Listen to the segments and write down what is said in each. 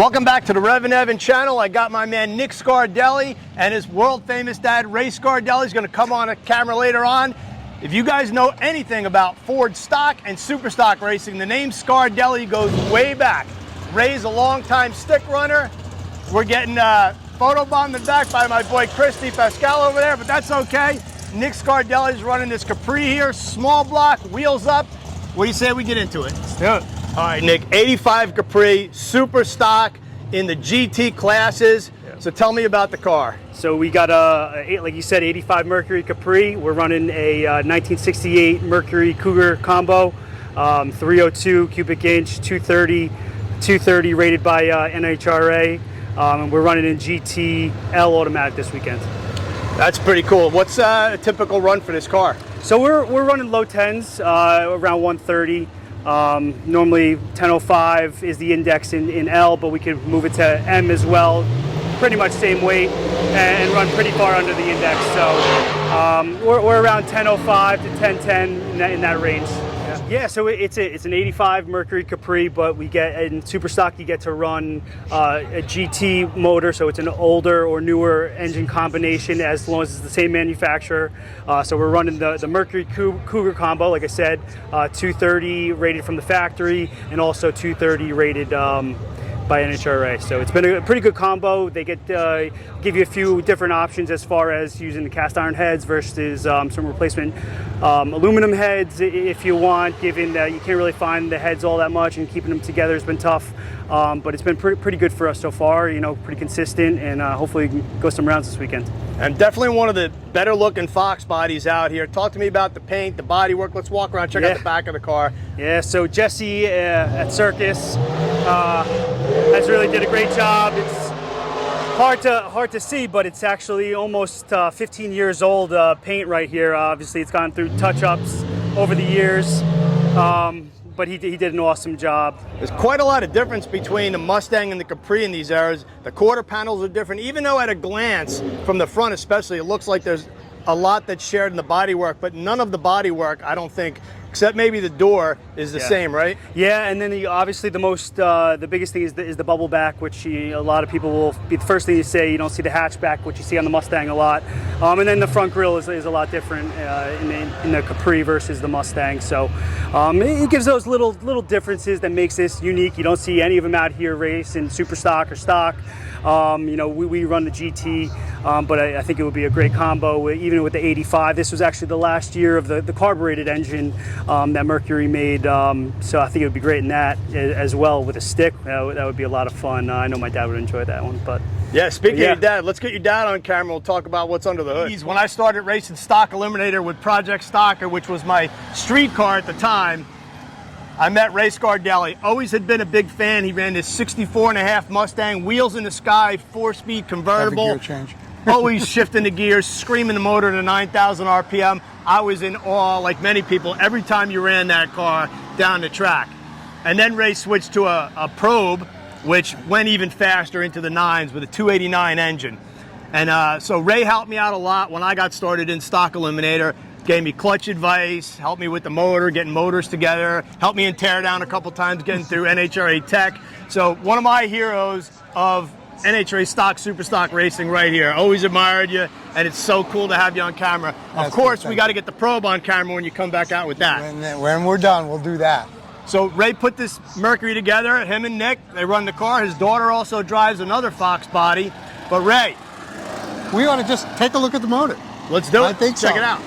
Welcome back to the Revan channel. I got my man Nick Scardelli and his world famous dad Ray Scardelli is going to come on a camera later on. If you guys know anything about Ford stock and super stock racing, the name Scardelli goes way back. Ray's a longtime stick runner. We're getting photobombed in back by my boy Christy Pascal over there, but that's okay. Nick Scardelli is running this Capri here, small block, wheels up. What do you say we get into it? Let's do it. All right, Nick, 85 Capri, super stock in the GT classes. Yeah. So tell me about the car. So we got like you said, 85 Mercury Capri. We're running a 1968 Mercury Cougar combo, 302 cubic inch, 230 rated by NHRA. And we're running in GTL automatic this weekend. That's pretty cool. What's a typical run for this car? So we're running low 10s, around 130. Normally 1005 is the index in L, but we can move it to M as well. Pretty much same weight and run pretty far under the index. So we're around 1005 to 1010 in that range. Yeah, so it's an 85 Mercury Capri, but we get in super stock you get to run a GT motor, so it's an older or newer engine combination as long as it's the same manufacturer. So we're running the Mercury Cougar combo, like I said, 230 rated from the factory and also 230 rated by NHRA. So it's been a pretty good combo. They give you a few different options as far as using the cast iron heads versus some replacement aluminum heads if you want, given that you can't really find the heads all that much and keeping them together has been tough. But it's been pretty good for us so far, you know, pretty consistent, and hopefully we can go some rounds this weekend. And definitely one of the better looking Fox bodies out here. Talk to me about the paint, the body work. Let's walk around, check out the back of the car. Yeah, so Jesse at Circus has really did a great job. It's hard to see, but it's actually almost 15 years old paint right here. Obviously it's gone through touch-ups over the years. But he did an awesome job. There's quite a lot of difference between the Mustang and the Capri in these eras. The quarter panels are different, even though at a glance, from the front especially, it looks like there's a lot that's shared in the bodywork, but none of the bodywork, I don't think, except maybe the door, is the same, right? Yeah, and then obviously the biggest thing is the bubble back, which a lot of people will be the first thing you say. You don't see the hatchback, which you see on the Mustang a lot. And then the front grille is a lot different in the Capri versus the Mustang. So it gives those little differences that makes this unique. You don't see any of them out here racing super stock or stock. You know, we run the GT, but I think it would be a great combo, even with the 85. This was actually the last year of the carbureted engine that Mercury made, so I think it would be great in that as well with a stick. That would be a lot of fun. I know my dad would enjoy that one. But yeah, speaking of your dad, let's get your dad on camera. We'll talk about what's under the hood. When I started racing stock eliminator with Project Stocker, which was my street car at the time, I met Ray Scardelli. Always had been a big fan. He ran this 64.5 Mustang, wheels in the sky, 4-speed convertible. Every gear change. Always shifting the gears, screaming the motor to 9,000 RPM. I was in awe, like many people, every time you ran that car down the track. And then Ray switched to a Probe, which went even faster into the 9s with a 289 engine. And so Ray helped me out a lot when I got started in stock eliminator. Gave me clutch advice, helped me with the motor, getting motors together, helped me in teardown a couple times, getting through NHRA tech. So one of my heroes of NHRA stock, super stock racing right here. Always admired you, and it's so cool to have you on camera. Of course, we got to get the Probe on camera when you come back out with that. When we're done, we'll do that. So Ray put this Mercury together, him and Nick, they run the car. His daughter also drives another Foxbody. But Ray, we ought to just take a look at the motor. Let's do it. I think Check it out.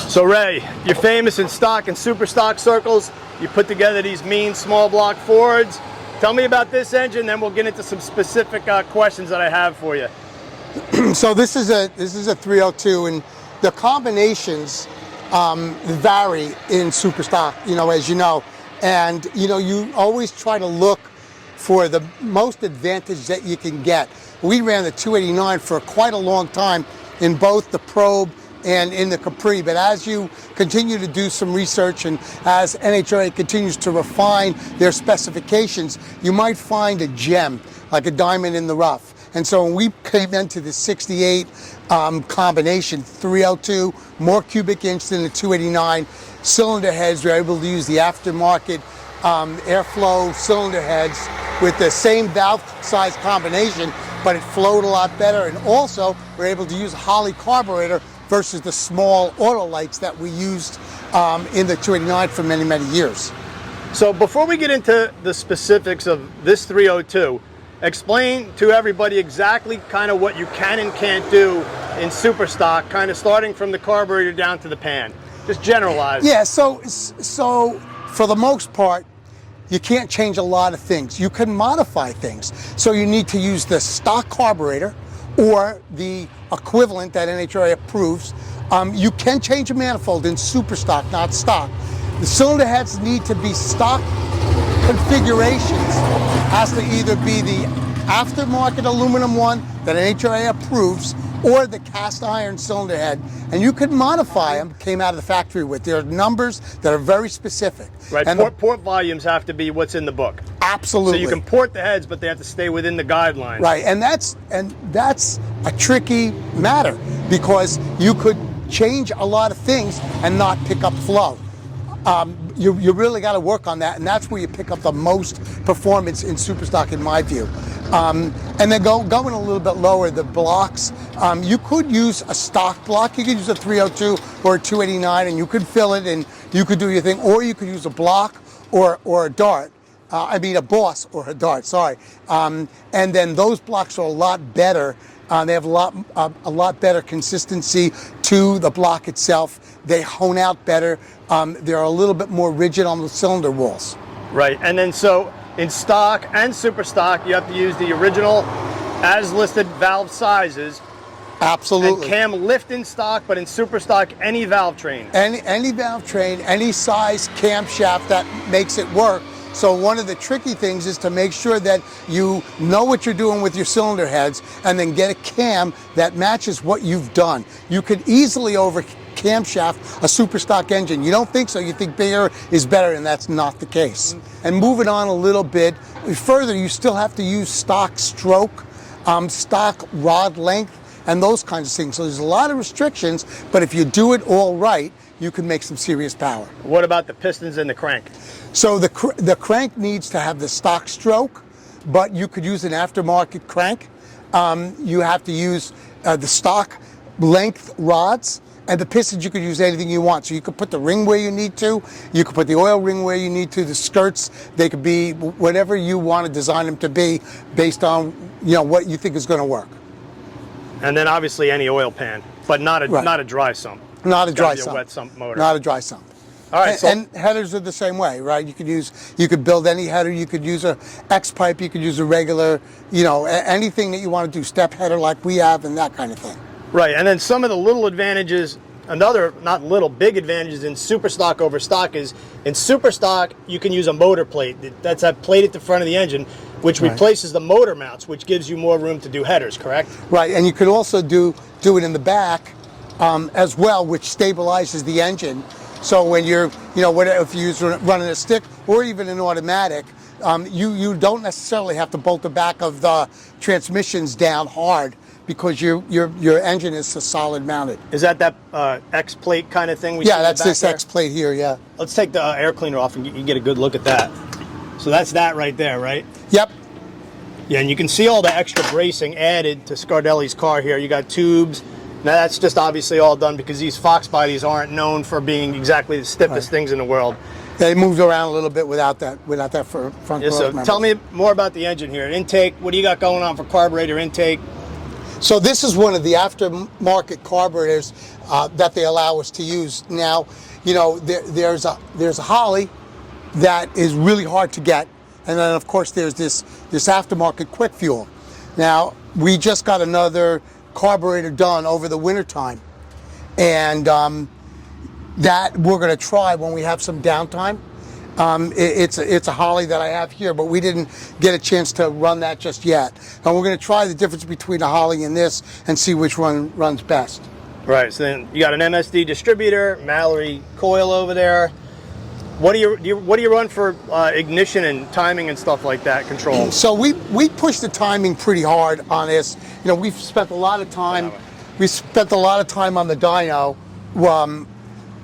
So Ray, you're famous in stock and super stock circles. You put together these mean small block Fords. Tell me about this engine, then we'll get into some specific questions that I have for you. So this is a 302, and the combinations vary in super stock, you know, as you know. And you know, you always try to look for the most advantage that you can get. We ran the 289 for quite a long time in both the Probe and in the Capri, but as you continue to do some research and as NHRA continues to refine their specifications, you might find a gem, like a diamond in the rough. And so when we came into the 68 combination, 302, more cubic inch than the 289, cylinder heads, we're able to use the aftermarket airflow cylinder heads with the same valve size combination, but it flowed a lot better. And also, we're able to use a Holley carburetor versus the small auto lights that we used in the 289 for many, many years. So before we get into the specifics of this 302, explain to everybody exactly kind of what you can and can't do in Super Stock, kind of starting from the carburetor down to the pan. Just generalize. Yeah, so for the most part, you can't change a lot of things. You can modify things. So you need to use the stock carburetor or the equivalent that NHRA approves. You can change a manifold in Super Stock, not stock. The cylinder heads need to be stock configurations. Has to either be the aftermarket aluminum one that NHRA approves or the cast iron cylinder head, and you could modify them, came out of the factory with. There are numbers that are very specific. Right, and port volumes have to be what's in the book. Absolutely. So you can port the heads, but they have to stay within the guidelines. Right, and that's a tricky matter because you could change a lot of things and not pick up flow. You really got to work on that, and that's where you pick up the most performance in Super Stock, in my view. And then going a little bit lower, the blocks, you could use a stock block. You could use a 302 or a 289, and you could fill it, and you could do your thing. Or you could use a block or a dart. A boss or a dart. Sorry. And then those blocks are a lot better. They have a lot better consistency to the block itself. They hone out better. They're a little bit more rigid on the cylinder walls. Right, and then so in stock and Super Stock, you have to use the original as listed valve sizes. Absolutely. And cam lift in stock, but in Super Stock, any valve train. Any valve train, any size camshaft that makes it work. So one of the tricky things is to make sure that you know what you're doing with your cylinder heads and then get a cam that matches what you've done. You could easily over camshaft a Super Stock engine. You don't think so, you think bigger is better, and that's not the case. And moving on a little bit further, you still have to use stock stroke, stock rod length, and those kinds of things. So there's a lot of restrictions, but if you do it all right, you can make some serious power. What about the pistons and the crank? So the crank needs to have the stock stroke, but you could use an aftermarket crank. You have to use the stock length rods, and the pistons you could use anything you want. So you could put the ring where you need to, you could put the oil ring where you need to, the skirts, they could be whatever you want to design them to be based on what you think is going to work. And then obviously any oil pan, but not a Right. not a dry sump. Not a dry Gotta be sump. wet sump motor. Not a dry sump. All right, And headers are the same way, right? You could build any header. You could use a X pipe. You could use a regular, anything that you want to do, step header like we have, and that kind of thing. Right, and then some of the little advantages, not little, big advantages in Super Stock over stock is, in Super Stock, you can use a motor plate. That's that plate at the front of the engine, which Right. replaces the motor mounts, which gives you more room to do headers, correct? Right, and you could also do it in the back as well, which stabilizes the engine. So when you're, if you're running a stick or even an automatic, you don't necessarily have to bolt the back of the transmissions down hard because your engine is so solid mounted. Is that X plate kind of thing? Yeah, that's this X plate here, yeah. Let's take the air cleaner off and you get a good look at that. So that's that right there, right? Yep. Yeah, and you can see all the extra bracing added to Scardelli's car here. You got tubes. Now that's just obviously all done because these Foxbodies aren't known for being exactly the stiffest things in the world. They moved around a little bit without that front Yeah, so growth tell me more about the engine here. Intake, what do you got going on for carburetor intake? So this is one of the aftermarket carburetors that they allow us to use. Now, there's a Holley that is really hard to get, and then of course there's this aftermarket quick fuel. Now we just got another carburetor done over the winter time, and that we're going to try when we have some downtime. It's a Holley that I have here, but we didn't get a chance to run that just yet. And we're going to try the difference between a Holley and this and see which one runs best. Right, so then you got an MSD distributor, Mallory coil over there. What do you run for ignition and timing and stuff like that, control? So we pushed the timing pretty hard on this. We've spent a lot of time. We spent a lot of time on the dyno.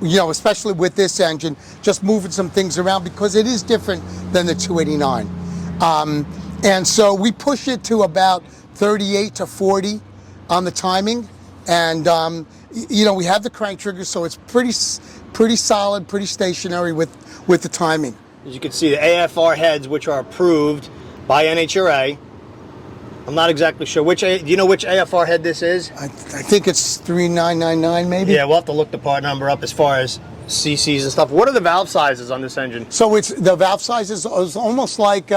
you know, especially with this engine, just moving some things around because it is different than the 289. And so we push it to about 38 to 40 on the timing. And, you know, we have the crank trigger, so it's pretty solid, pretty stationary with the timing. As you can see, the AFR heads, which are approved by NHRA. I'm not exactly sure do you know which AFR head this is? I think it's 3999 maybe. Yeah, we'll have to look the part number up as far as CCs and stuff. What are the valve sizes on this engine? So the valve size is almost like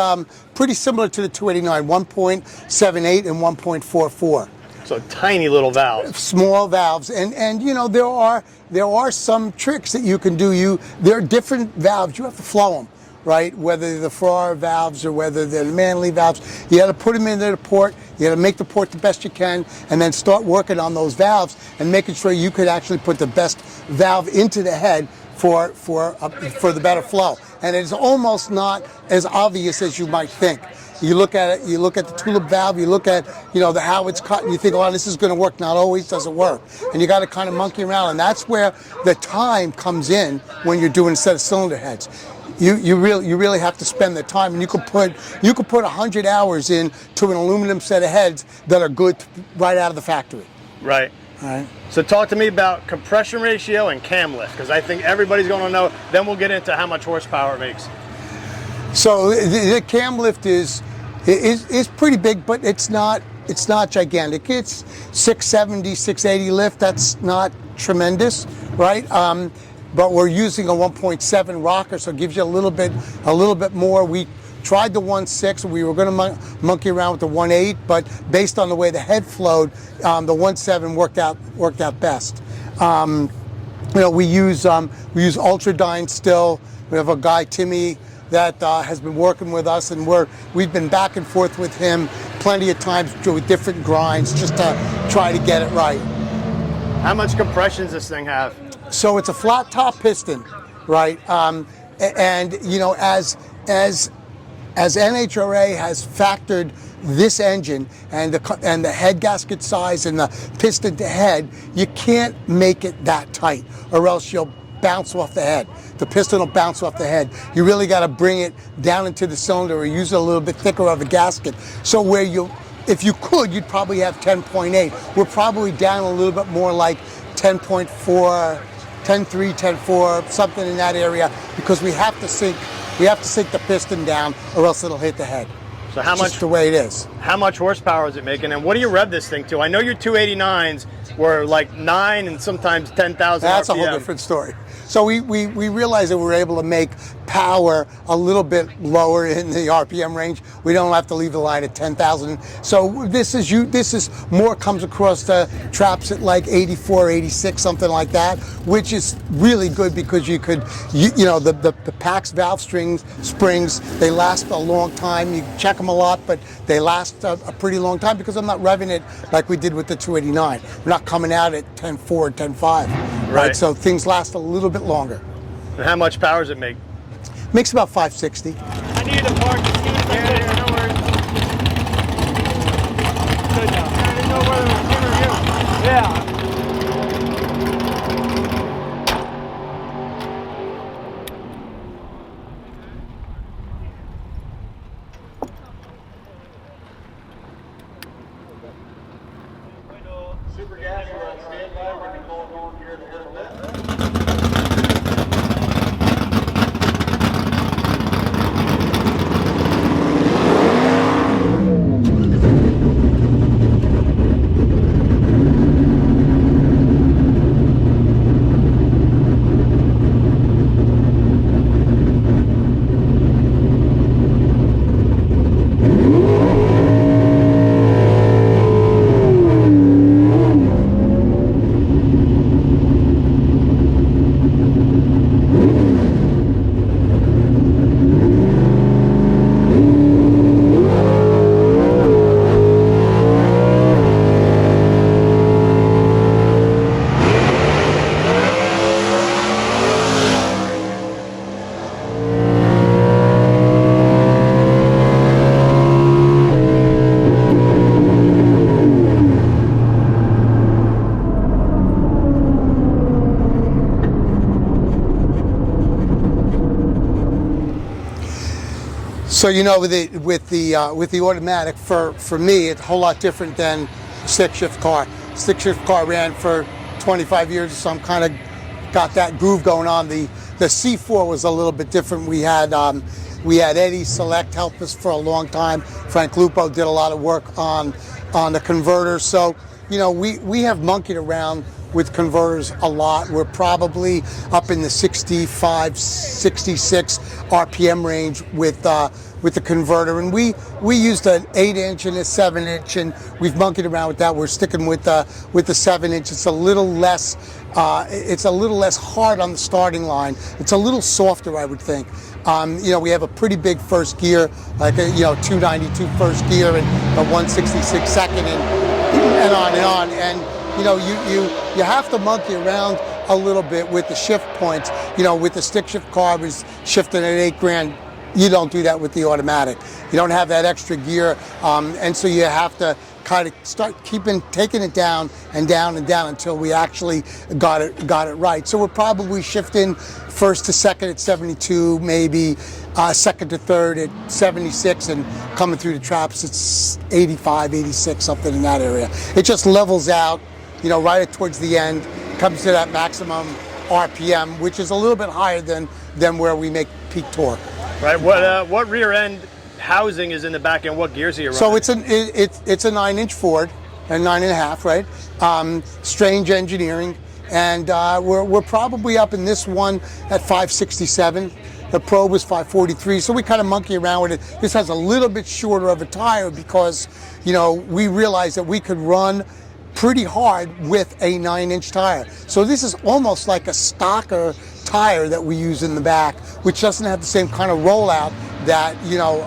pretty similar to the 289, 1.78 and 1.44. So tiny little valves. Small valves, and you know, there are some tricks that you can do. There are different valves. You have to flow them, right? Whether they're the Farrar valves or whether they're the Manley valves, you got to put them into the port. You got to make the port the best you can, and then start working on those valves and making sure you could actually put the best valve into the head for the better flow. And it's almost not as obvious as you might think. You look at it, you look at the tulip valve, you look at, you know, how it's cut, and you think, oh, this is going to work. Not always does it work. And you got to kind of monkey around, and that's where the time comes in when you're doing a set of cylinder heads. You really have to spend the time, and you could put 100 hours into an aluminum set of heads that are good right out of the factory. Right. All right. So talk to me about compression ratio and cam lift, because I think everybody's going to know. Then we'll get into how much horsepower it makes. So the cam lift is pretty big, but it's not gigantic. It's 670, 680 lift. That's not tremendous, right? But we're using a 1.7 rocker, so it gives you a little bit more. We tried the 1.6. We were going to monkey around with the 1.8, but based on the way the head flowed, the 1.7 worked out best. You know, we use Ultradyne still. We have a guy, Timmy, that has been working with us, and we've been back and forth with him plenty of times with different grinds just to try to get it right. How much compression does this thing have? So it's a flat top piston, right? And you know, as NHRA has factored this engine and the head gasket size and the piston to head, you can't make it that tight, or else you'll bounce off the head. The piston will bounce off the head. You really got to bring it down into the cylinder or use a little bit thicker of a gasket. So if you could, you'd probably have 10.8. We're probably down a little bit more like 10.4, 10.3, 10.4, something in that area, because we have to sink the piston down or else it'll hit the head. So how much? Just the way it is. How much horsepower is it making, and what do you rev this thing to? I know your 289s were like 9 and sometimes 10,000 That's RPM. a whole different story. So we realized that we were able to make power a little bit lower in the RPM range. We don't have to leave the line at 10,000. So this is more comes across the traps at like 84, 86, something like that, which is really good because you know, the PAX valve springs, they last a long time. You check them a lot, but they last a pretty long time because I'm not revving it like we did with the 289. We're not coming out at 10.4, 10.5, right? So things last a little bit longer. And how much power does it make? Makes about 560. I needed to park as soon as I could. No worries. Good now. I didn't know whether it was him or you. Yeah. Super gas, we're on standby. We're going to go on here in a little bit. So you know, with the automatic, for me, it's a whole lot different than stick shift car. Stick shift car ran for 25 years, so I'm kind of got that groove going on. The C4 was a little bit different. We had Eddie Select help us for a long time. Frank Lupo did a lot of work on the converter. So you know, we have monkeyed around with converters a lot. We're probably up in the 65, 66 RPM range with the converter, and we used an 8-inch and a 7-inch, and we've monkeyed around with that. We're sticking with the 7-inch. It's a little less hard on the starting line. It's a little softer, I would think. You know, we have a pretty big first gear, like a 292 first gear and a 166 second, and on and on. And you know, you have to monkey around a little bit with the shift points. You know, with the stick shift car was shifting at $8,000. You don't do that with the automatic. You don't have that extra gear, and so you have to kind of start taking it down and down and down until we actually got it right. So we're probably shifting first to second at 72, maybe second to third at 76, and coming through the traps it's 85, 86, something in that area. It just levels out, you know, right towards the end, comes to that maximum RPM, which is a little bit higher than where we make peak torque. Right. What rear end housing is in the back end? What gears are you running? So it's a 9-inch Ford, and 9.5, right? Strange engineering, and we're probably up in this one at 567. The Probe was 543, so we kind of monkey around with it. This has a little bit shorter of a tire because, you know, we realized that we could run pretty hard with a 9-inch tire. So this is almost like a stocker tire that we use in the back, which doesn't have the same kind of rollout that, you know,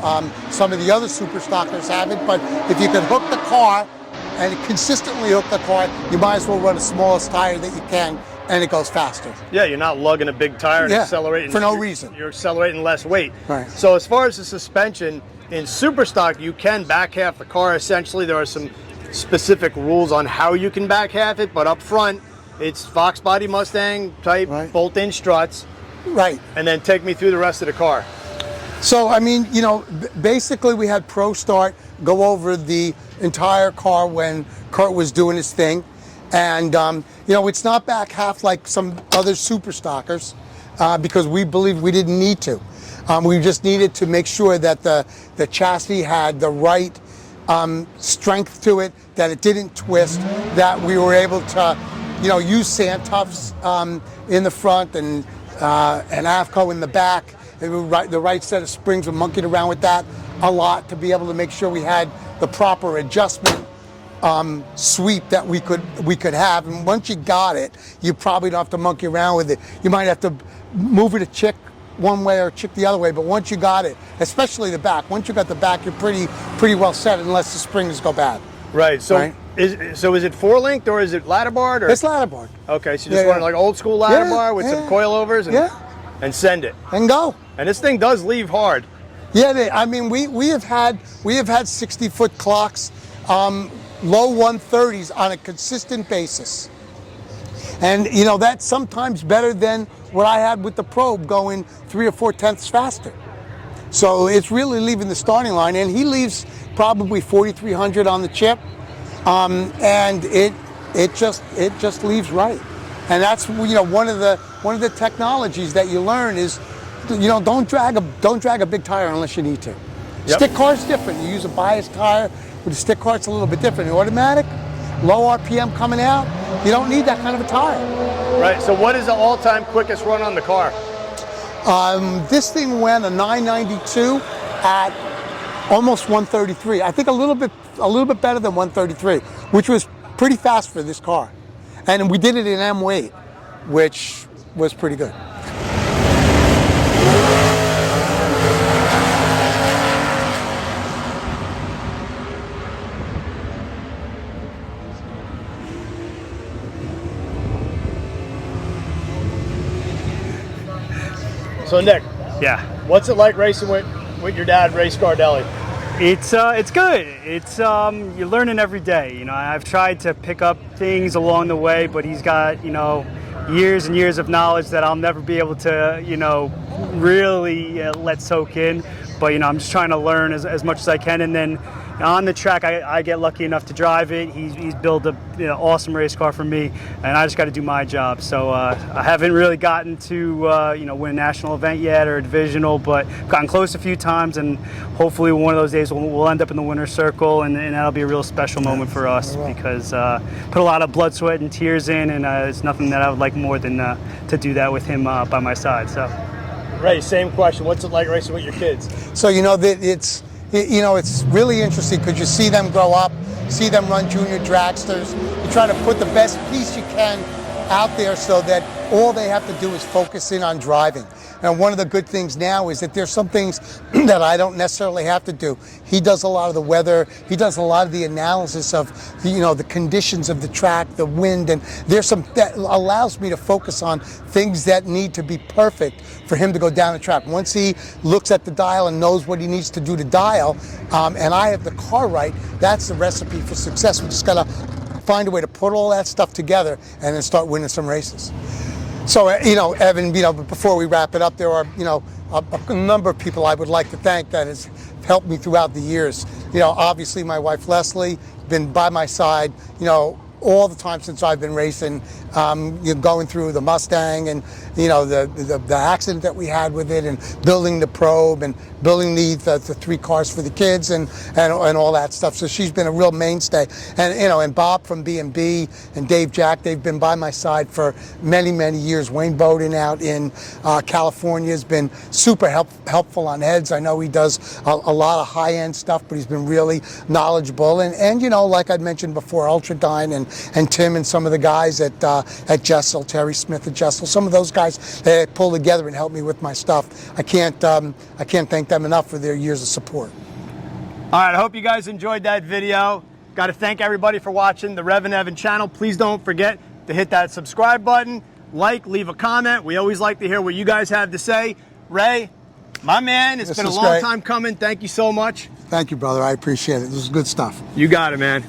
some of the other super stockers have it. But if you can hook the car and consistently hook the car, you might as well run the smallest tire that you can, and it goes faster. Yeah, you're not lugging a big tire and accelerating for no reason. You're accelerating less weight. Right. So as far as the suspension in super stock, you can back half the car. Essentially, there are some specific rules on how you can back half it, but up front, it's Foxbody Mustang type bolt-in struts. Right. And then take me through the rest of the car. So, I mean, you know, basically we had Pro Start go over the entire car when Kurt was doing his thing. And, you know, it's not back half like some other super stockers because we believed we didn't need to. We just needed to make sure that the chassis had the right strength to it, that it didn't twist, that we were able to, you know, use sand tufts in the front and AFCO in the back. The right set of springs. We monkeyed around with that a lot to be able to make sure we had the proper adjustment sweep that we could have. And once you got it, you probably don't have to monkey around with it. You might have to move it a chick one way or chick the other way, but once you got it, especially the back, once you got the back, you're pretty well set unless the springs go bad. Right. So right? Is it 4-linked or is it ladder barred? Or? It's ladder barred. Okay, so you just want like old school ladder bar with some coilovers and send it. And go. And this thing does leave hard. Yeah, I mean we have had 60-foot clocks, low 130s on a consistent basis. And you know, that's sometimes better than what I had with the Probe going 3 or 4 tenths faster. So it's really leaving the starting line, and he leaves probably 4,300 on the chip, and it just leaves right. And that's, you know, one of the technologies that you learn is, you know, don't drag a big tire unless you need to. Yep. Stick car's different. You use a bias tire. With a stick car, it's a little bit different. The automatic, low RPM coming out, you don't need that kind of a tire. Right. So what is the all-time quickest run on the car? This thing went a 992 at almost 133. I think a little bit better than 133, which was pretty fast for this car. And we did it in M weight, which was pretty good. So Nick, Yeah. what's it like racing with your dad, Ray Scardelli? It's good. It's you're learning every day. You know, I've tried to pick up things along the way, but he's got, you know, years and years of knowledge that I'll never be able to, you know, really let soak in. But, you know, I'm just trying to learn as much as I can. And then on the track, I get lucky enough to drive it. He's built a awesome race car for me, and I just got to do my job. So I haven't really gotten to you know, win a national event yet or a divisional, but gotten close a few times, and hopefully one of those days we'll end up in the winner's circle, and that'll be a real special moment for us because put a lot of blood, sweat, and tears in, and it's nothing that I would like more than to do that with him by my side. So, Ray, same question. What's it like racing with your kids? So, you know, it's really interesting because you see them grow up, see them run junior dragsters. You try to put the best piece you can out there so that all they have to do is focus in on driving. And one of the good things now is that there's some things that I don't necessarily have to do. He does a lot of the weather. He does a lot of the analysis of, you know, the conditions of the track, the wind, and there's some that allows me to focus on things that need to be perfect for him to go down the track. Once he looks at the dial and knows what he needs to do to dial, and I have the car right, that's the recipe for success. We just got to find a way to put all that stuff together and then start winning some races. So, you know, Evan, you know, before we wrap it up, there are, you know, a number of people I would like to thank that has helped me throughout the years. You know, obviously my wife Leslie, been by my side, you know, all the time since I've been racing, you know, going through the Mustang and, you know, the accident that we had with it, and building the probe and building the 3 cars for the kids and all that stuff. So she's been a real mainstay. And, you know, and Bob from B&B and Dave Jack, they've been by my side for many, many years. Wayne Bowden out in California has been super helpful on heads. I know he does a lot of high-end stuff, but he's been really knowledgeable. And you know, like I mentioned before, Ultradyne and Tim and some of the guys at Jessel, Terry Smith at Jessel, some of those guys that pull together and help me with my stuff. I can't thank them enough for their years of support. All right, I hope you guys enjoyed that video. Got to thank everybody for watching the Revan Evan channel. Please don't forget to hit that subscribe button, like, leave a comment. We always like to hear what you guys have to say. Ray, my man, it's been a long time coming. Thank you so much. Thank you, brother. I appreciate it. This is good stuff. You got it, man.